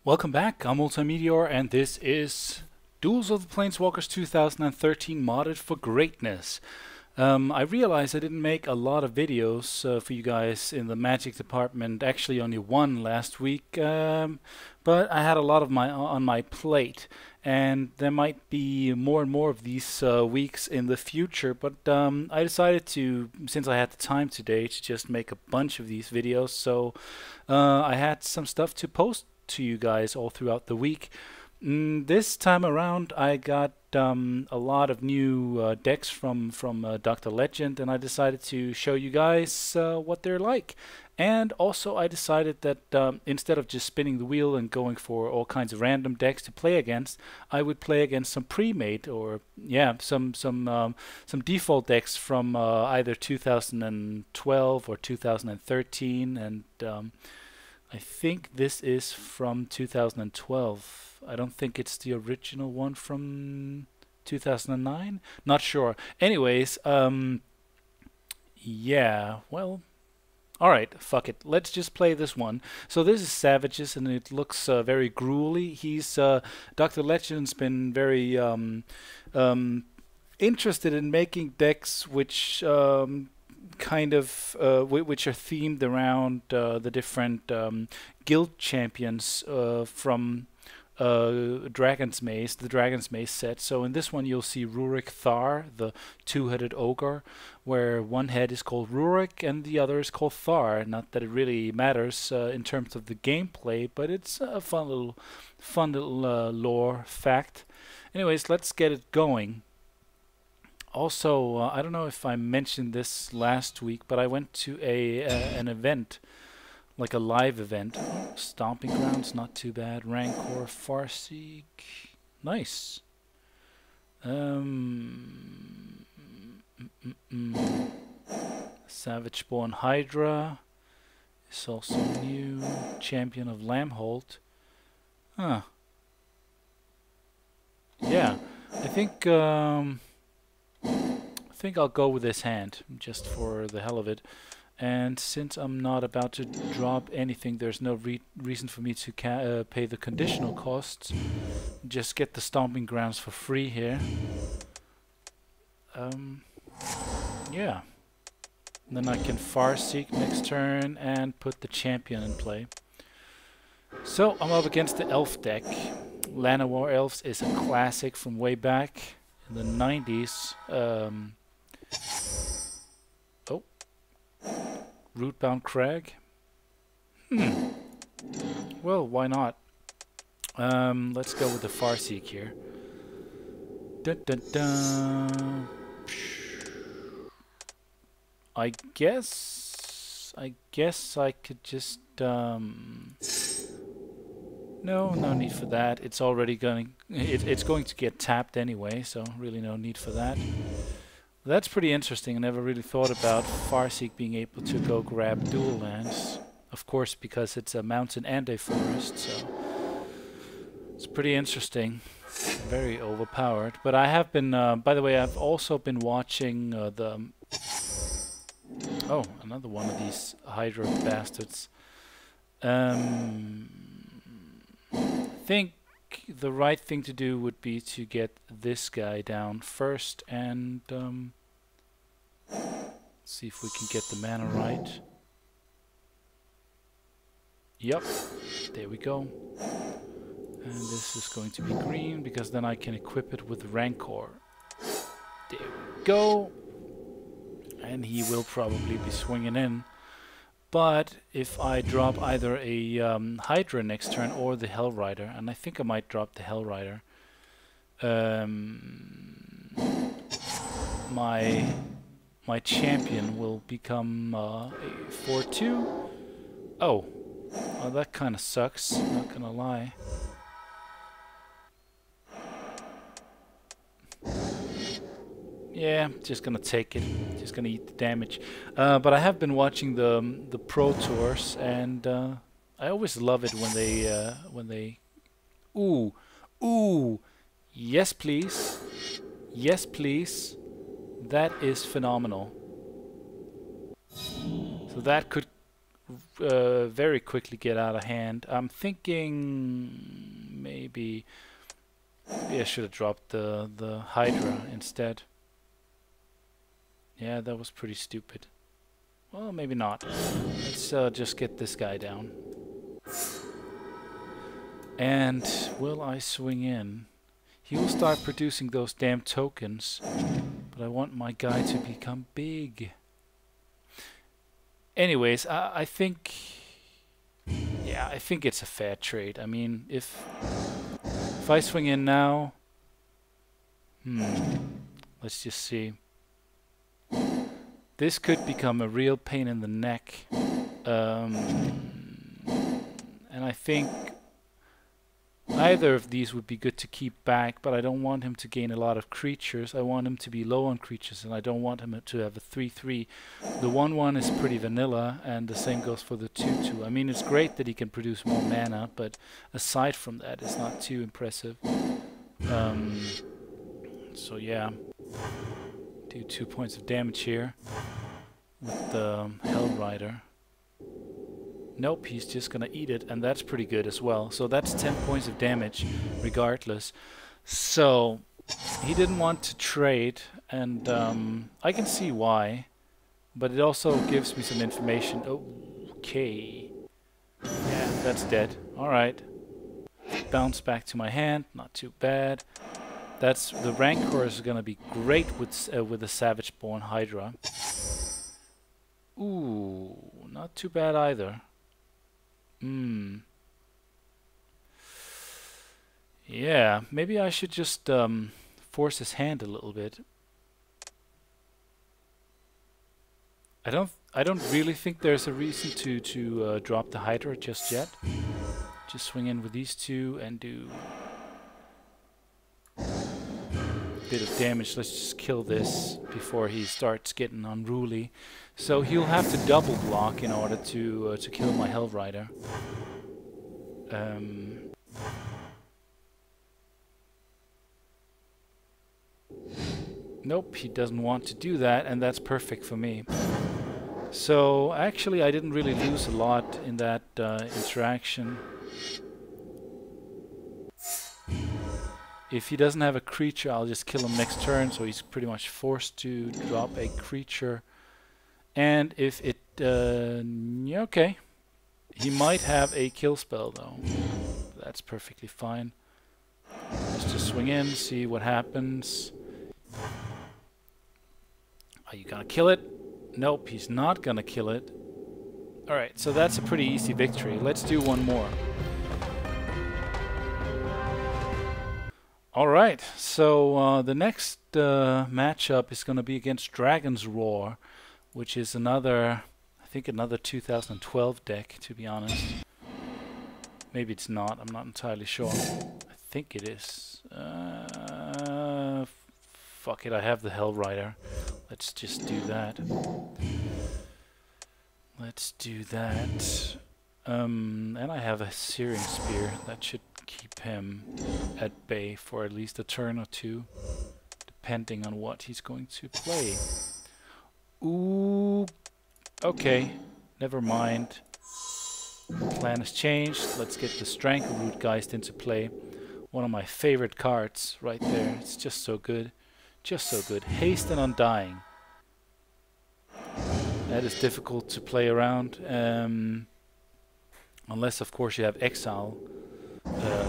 Welcome back, I'm multeyemeteor, and this is Duels of the Planeswalkers 2013 modded for greatness. I realized I didn't make a lot of videos for you guys in the Magic department, actually only one last week, but I had a lot of on my plate, and there might be more and more of these weeks in the future, but I decided to, since I had the time today, to just make a bunch of these videos, so I had some stuff to post to you guys all throughout the week. This time around I got a lot of new decks from Dr. Legend, and I decided to show you guys what they're like. And also I decided that instead of just spinning the wheel and going for all kinds of random decks to play against, I would play against some pre-made or some default decks from either 2012 or 2013, and I think this is from 2012. I don't think it's the original one from 2009. Not sure. Anyways, yeah, well, alright, fuck it. Let's just play this one. So this is Savages, and it looks very gruely. Dr. Legend's been very interested in making decks which kind of which are themed around the different guild champions from Dragon's Maze, the Dragon's Maze set. So in this one you'll see Rurik Thar, the two-headed ogre, where one head is called Rurik and the other is called Thar. Not that it really matters in terms of the gameplay, but it's a fun little lore fact. Anyways, let's get it going. Also, I don't know if I mentioned this last week, but I went to an event, like a live event. Stomping Grounds, not too bad. Rancor, Farseek, nice. Savageborn Hydra is also new. Champion of Lamholt. Huh. Yeah, I think I'll go with this hand, just for the hell of it. And since I'm not about to drop anything, there's no reason for me to pay the conditional costs. Just get the Stomping Grounds for free here. Yeah. And then I can Farseek next turn and put the champion in play. So I'm up against the Elf deck. Llanowar Elves is a classic from way back in the 90s. Oh, Rootbound Crag. Well, why not? Let's go with the Farseek here. Dun, dun, dun. I guess I could just no need for that. It's already it's going to get tapped anyway, so really no need for that. That's pretty interesting. I never really thought about Farseek being able to go grab dual lands. Of course, because it's a mountain and a forest, so it's pretty interesting. Very overpowered. But I have been, by the way, I've also been watching oh, another one of these Hydra bastards. I think the right thing to do would be to get this guy down first and see if we can get the mana right. Yep, there we go. And this is going to be green because then I can equip it with Rancor. There we go. And he will probably be swinging in. But if I drop either a Hydra next turn or the Hellrider, and I think I might drop the Hellrider, my champion will become a 4/2. Oh, well, that kind of sucks, not gonna lie. Yeah, just gonna take it. Just gonna eat the damage. But I have been watching the Pro Tours, and I always love it when they. Ooh, yes please, yes please. That is phenomenal. So that could very quickly get out of hand. I'm thinking maybe I should have dropped the Hydra instead. Yeah, that was pretty stupid. Well, maybe not. Let's just get this guy down. And will I swing in? He will start producing those damn tokens, but I want my guy to become big. Anyways, I think, yeah, I think it's a fair trade. I mean, if I swing in now, let's just see. This could become a real pain in the neck, and I think either of these would be good to keep back, but I don't want him to gain a lot of creatures. I want him to be low on creatures, and I don't want him to have a 3/3. The 1/1 is pretty vanilla, and the same goes for the 2/2. I mean, it's great that he can produce more mana, but aside from that, it's not too impressive. So yeah, do 2 points of damage here with the Hell Rider. Nope, he's just gonna eat it, and that's pretty good as well. So that's 10 points of damage, regardless. So he didn't want to trade, and I can see why, but it also gives me some information. Okay, yeah, that's dead. All right, bounce back to my hand. Not too bad. That's the Rancor is gonna be great with the Savage-born Hydra. Ooh, not too bad either. Yeah, maybe I should just force his hand a little bit. I don't really think there's a reason to drop the Hydra just yet. Just swing in with these two and do a bit of damage. Let's just kill this before he starts getting unruly. So he'll have to double block in order to kill my Hell Rider. Nope, he doesn't want to do that, and that's perfect for me. So actually I didn't really lose a lot in that interaction. If he doesn't have a creature, I'll just kill him next turn, so he's pretty much forced to drop a creature. And if it... yeah, okay. He might have a kill spell, though. That's perfectly fine. Let's just swing in, see what happens. Are you gonna kill it? Nope, he's not gonna kill it. Alright, so that's a pretty easy victory. Let's do one more. Alright, so the next matchup is gonna be against Dragon's Roar, which is another, I think another 2012 deck, to be honest. Maybe it's not, I'm not entirely sure. I think it is. Fuck it, I have the Hell Rider. Let's just do that. Let's do that. And I have a Searing Spear. That should keep him at bay for at least a turn or two, depending on what he's going to play. Ooh, okay, never mind. Plan has changed. Let's get the Strangleroot Geist into play. One of my favorite cards right there. It's just so good. Just so good. Haste and Undying. That is difficult to play around. Unless, of course, you have Exile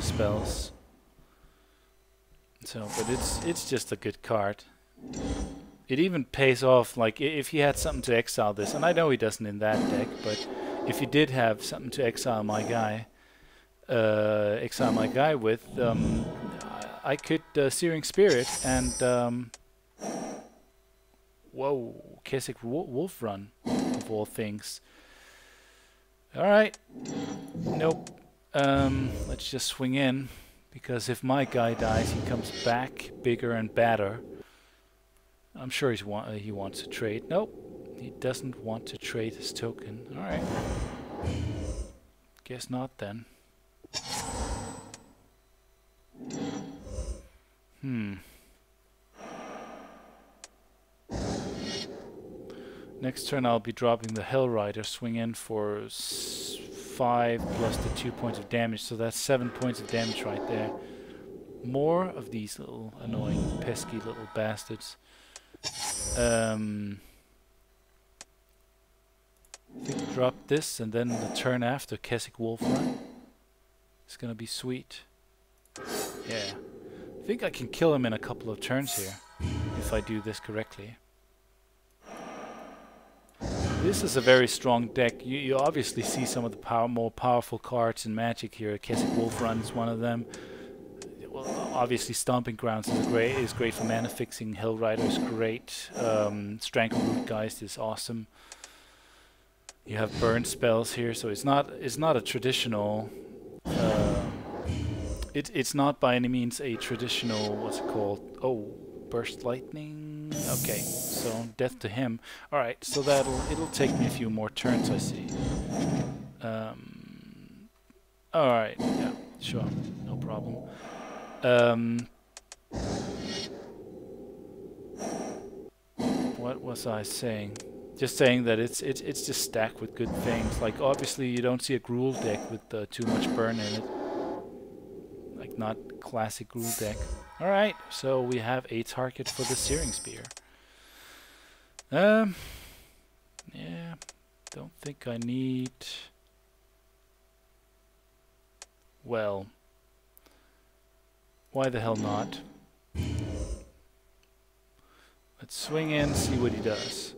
spells. So, but it's just a good card. It even pays off, like, if he had something to exile this, and I know he doesn't in that deck, but if he did have something to exile my guy with, I could Searing Spirit and whoa, Keswick Wolf Run of all things. All right, nope. Let's just swing in, because if my guy dies, he comes back bigger and badder. I'm sure he wants to trade. Nope, he doesn't want to trade his token. All right, guess not then. Next turn I'll be dropping the Hell Rider, swing in for 5 plus the 2 points of damage, so that's 7 points of damage right there. More of these little annoying, pesky little bastards. I think drop this, and then the turn after Keswick Wolf Run. It's gonna be sweet. Yeah. I think I can kill him in a couple of turns here, if I do this correctly. This is a very strong deck. You obviously see some of the more powerful cards in Magic here. Keswick Wolf Run is one of them. Well, obviously Stomping Grounds is great for mana fixing. Hell Rider is great. Strangleroot Geist is awesome. You have burn spells here, so it's not a traditional. It's not by any means a traditional. What's it called? Oh, Burst Lightning. Okay, so death to him. All right, so it'll take me a few more turns, I see. All right, yeah, sure, no problem. What was I saying? Just saying that it's just stacked with good things. Like obviously you don't see a Gruul deck with too much burn in it. Like not classic Gruul deck. All right, so we have a target for the Searing Spear. Yeah, don't think I need. Well, why the hell not? Let's swing in, see what he does.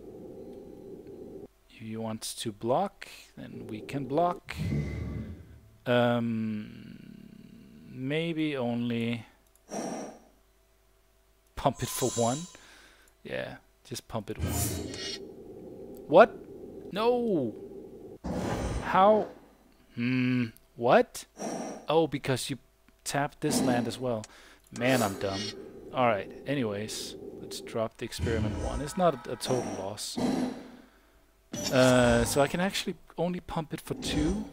If he wants to block, then we can block. Maybe only pump it for 1. Yeah, just pump it 1. What? No! How? What? Oh, because you tapped this land as well. Man, I'm dumb. Alright, anyways, let's drop the Experiment 1. It's not a total loss. So I can actually only pump it for 2.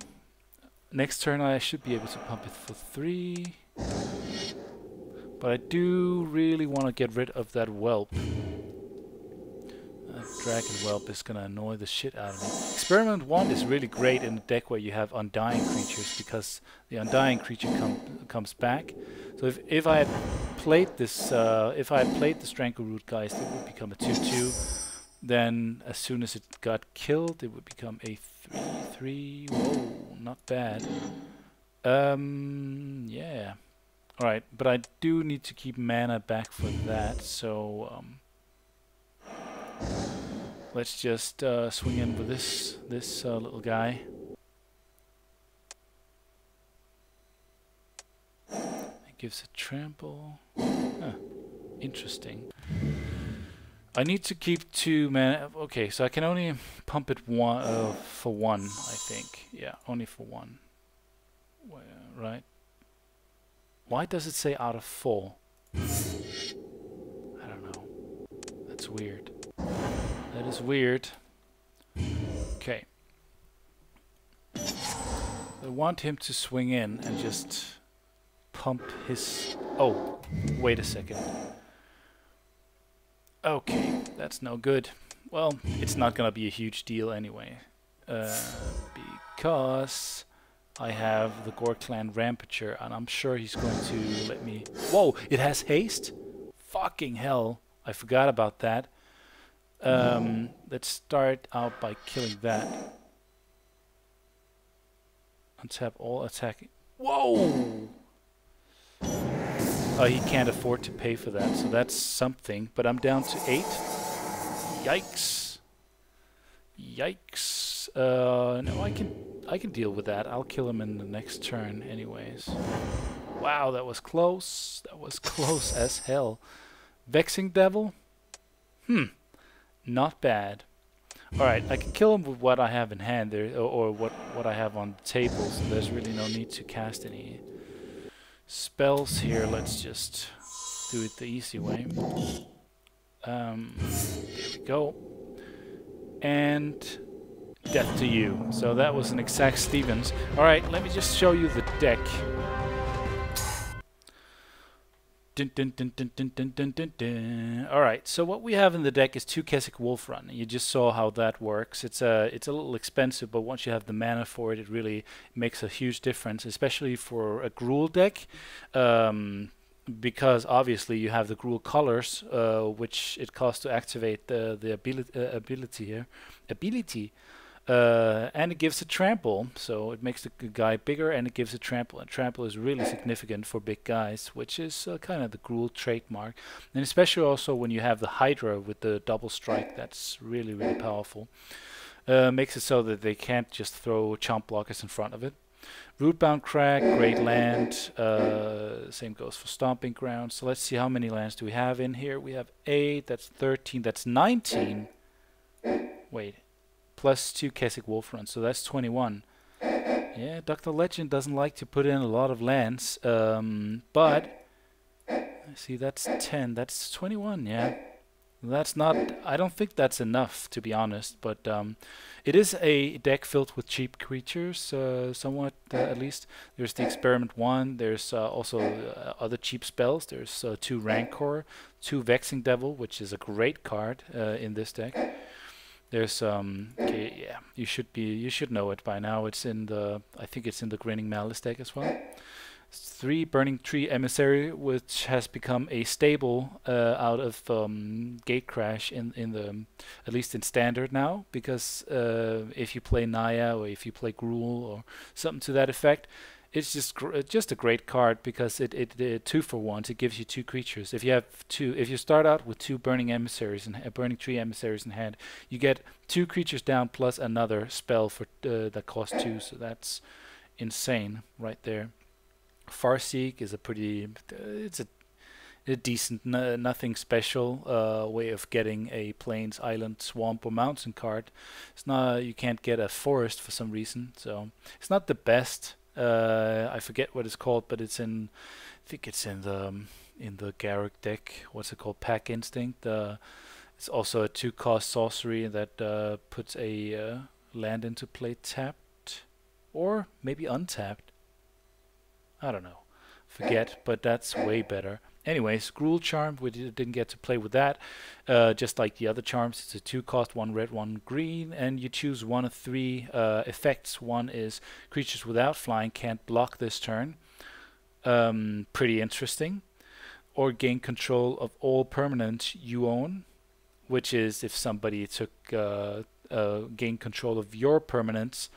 Next turn I should be able to pump it for 3. But I do really want to get rid of that Whelp. Dragon Whelp is going to annoy the shit out of me. Experiment 1 is really great in a deck where you have Undying creatures, because the Undying creature comes back. So if I had played this, if I had played the Strangleroot Geist, it would become a 2/2. Then as soon as it got killed, it would become a 3/3. Whoa, not bad. Yeah. Alright, but I do need to keep mana back for that, so let's just swing in with this little guy. It gives a trample. Huh. Interesting. I need to keep 2 mana. Okay, so I can only pump it for 1, I think. Yeah, only for 1. Right. Why does it say out of 4? I don't know. That's weird. That is weird. Okay. I want him to swing in and just pump his... Oh, wait a second. Okay, that's no good. Well, it's not gonna be a huge deal anyway. Because I have the Gore Clan Rampager, and I'm sure he's going to let me... Whoa, it has haste? Fucking hell, I forgot about that. Let's start out by killing that. Untap all attacking... Whoa! He can't afford to pay for that, so that's something. But I'm down to 8. Yikes. Yikes. No, I can deal with that. I'll kill him in the next turn anyways. Wow, that was close. That was close as hell. Vexing Devil? Not bad. Alright, I can kill him with what I have in hand there, or what I have on the table, so there's really no need to cast any spells here. Let's just do it the easy way. There we go. And death to you. So that was an exact Stevens. Alright, let me just show you the deck. Dun, dun, dun, dun, dun, dun, dun, dun, dun. All right, so what we have in the deck is 2 Keswick Wolf Run. You just saw how that works. It's a little expensive, but once you have the mana for it, it really makes a huge difference, especially for a Gruul deck, because obviously you have the Gruul colors, which it costs to activate the ability here. And it gives a trample, so it makes the guy bigger, and it gives a trample. And trample is really significant for big guys, which is kind of the Gruul trademark. And especially also when you have the Hydra with the double strike, that's really, really powerful. Makes it so that they can't just throw chomp blockers in front of it. Rootbound Crag, great land. Same goes for Stomping Ground. So let's see, how many lands do we have in here? We have 8, that's 13, that's 19. Wait. Plus 2 Keswick Wolf Run, so that's 21. Yeah, Dr. Legend doesn't like to put in a lot of lands, but see, that's 10, that's 21, yeah. That's not, I don't think that's enough, to be honest, but it is a deck filled with cheap creatures, somewhat at least. There's the Experiment 1, there's also other cheap spells. There's 2 Rancor, 2 Vexing Devil, which is a great card in this deck. There's okay, yeah, you should know it by now. It's in the, I think it's in the Grinning Malice deck as well. 3 Burning Tree Emissary, which has become a staple out of Gatecrash in the, at least in standard now, because if you play Naya or if you play Gruul or something to that effect, it's just a great card, because it 2-for-1. It gives you 2 creatures. If you start out with 2 Burning Emissaries and Burning Tree Emissaries in hand, you get 2 creatures down plus another spell for that costs 2. So that's insane right there. Farseek is a pretty, it's a decent, nothing special way of getting a Plains, Island, Swamp, or Mountain card. It's not, you can't get a Forest for some reason, so it's not the best. I forget what it's called, but it's in, I think it's in the Garrick deck. What's it called? Pack Instinct. It's also a 2-cost sorcery that puts a land into play tapped, or maybe untapped. I don't know. Forget, but that's way better. Anyways, Gruul Charm, we didn't get to play with that. Just like the other charms, it's a 2-cost, 1 red, 1 green, and you choose one of 3 effects. One is creatures without flying can't block this turn. Pretty interesting. Or gain control of all permanents you own, which is if somebody took gain control of your permanents,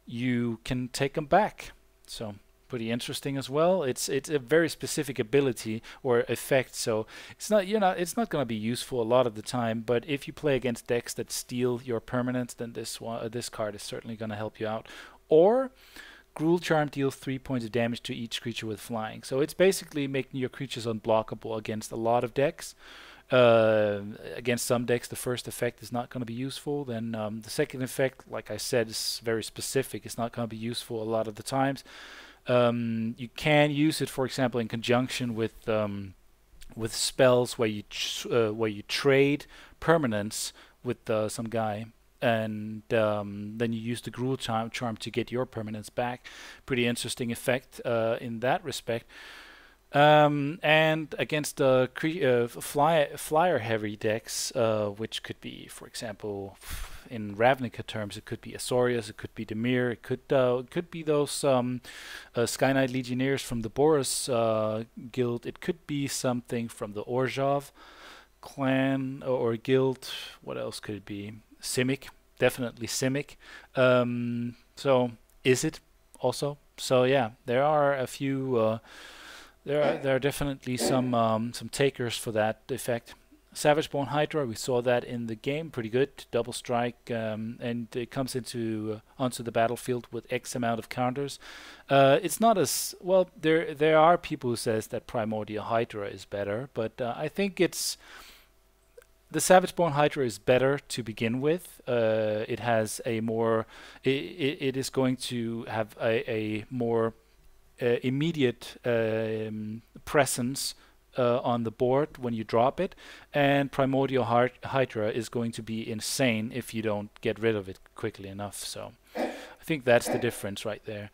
you can take them back. So pretty interesting as well. It's a very specific ability or effect, so it's not going to be useful a lot of the time. But if you play against decks that steal your permanents, then this card is certainly going to help you out. Or Gruul Charm deals 3 points of damage to each creature with flying. So it's basically making your creatures unblockable against a lot of decks. Against some decks, the first effect is not going to be useful. Then the second effect, like I said, is very specific. It's not going to be useful a lot of the times. You can use it, for example, in conjunction with spells where you trade permanents with some guy, and then you use the Gruul charm to get your permanents back. Pretty interesting effect in that respect. And against the flyer heavy decks, which could be, for example, in Ravnica terms, it could be Azorius, it could be Dimir, it could be those Sky Knight Legionnaires from the Boris guild. It could be something from the Orzhov clan or guild. What else could it be? Simic, definitely Simic. So is it also? So yeah, there are a few. There are definitely some takers for that effect. Savageborn Hydra, we saw that in the game, pretty good, double strike, and it comes onto the battlefield with X amount of counters. It's not as well. There are people who says that Primordial Hydra is better, but I think it's the Savageborn Hydra is better to begin with. It has a more. It is going to have a more immediate presence on the board when you drop it, and Primordial Hydra is going to be insane if you don't get rid of it quickly enough. So I think that's the difference right there.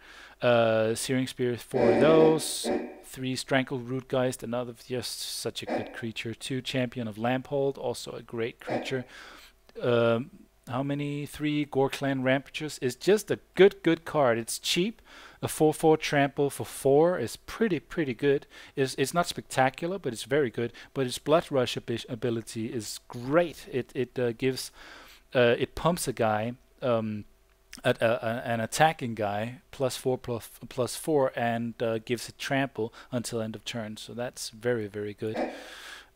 Searing Spear for those, 3 Strangle Rootgeist, another just such a good creature. 2 Champion of Lamphold, also a great creature. How many? 3 Gore Clan Rampagers is just a good card. It's cheap. A 4/4 trample for 4 is pretty good. It's not spectacular, but it's very good. But its Blood Rush ability is great. It gives it pumps a guy, an attacking guy, +4/+4, and gives it trample until end of turn. So that's very good.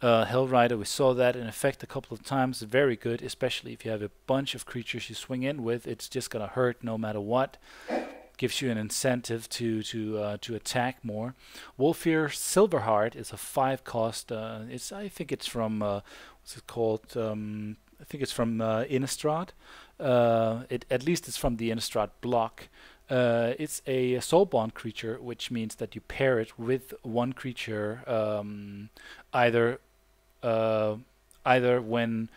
Hellrider, we saw that in effect a couple of times. Very good, especially if you have a bunch of creatures you swing in with. It's just gonna hurt no matter what. Gives you an incentive to attack more. Wolfear Silverheart is a 5 cost. I think it's from what's it called? I think it's from Innistrad. At least it's from the Innistrad block. It's a soulbond creature, which means that you pair it with one creature, either when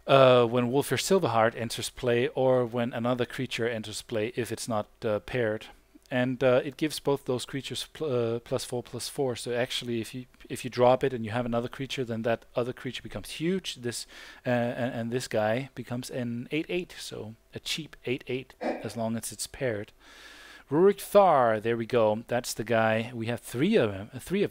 Wolfear Silverheart enters play, or when another creature enters play if it's not paired. And it gives both those creatures +4/+4. So actually, if you drop it and you have another creature, then that other creature becomes huge. And this guy becomes an 8/8. So a cheap 8/8 as long as it's paired. Rurik Thar, there we go. That's the guy. We have three of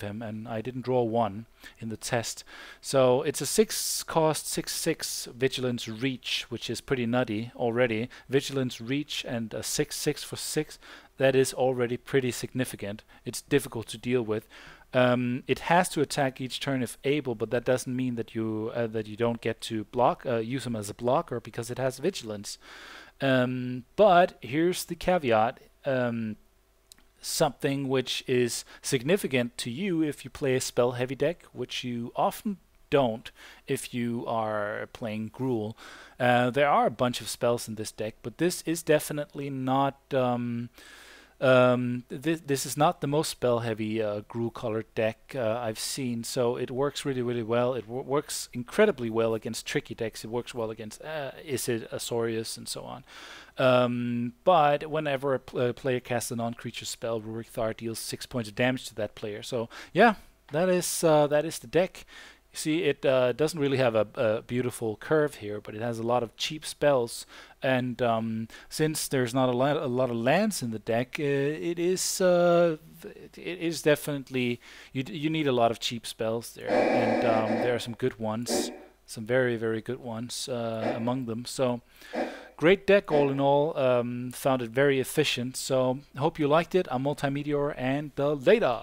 him, and I didn't draw one in the test. So it's a 6 cost, 6/6 Vigilance Reach, which is pretty nutty already. Vigilance Reach and a 6/6 for 6. That is already pretty significant. It's difficult to deal with. It has to attack each turn if able, but that doesn't mean that you don't get to block, use him as a blocker, because it has vigilance. But here's the caveat. Something which is significant to you if you play a spell heavy deck, which you often don't if you are playing Gruul. There are a bunch of spells in this deck, but this is definitely not this is not the most spell heavy Gruul colored deck I've seen, so it works really well. It works incredibly well against tricky decks. It works well against Isid, Azorius, and so on. But whenever a player casts a non-creature spell, Rurik Thar deals 6 points of damage to that player. So yeah, that is the deck. You see, it doesn't really have a beautiful curve here, but it has a lot of cheap spells. And since there's not a lot of lands in the deck, it is definitely you need a lot of cheap spells there, and there are some good ones, some very good ones among them. So great deck all in all. Found it very efficient. So hope you liked it. I'm multeyemeteor, and later.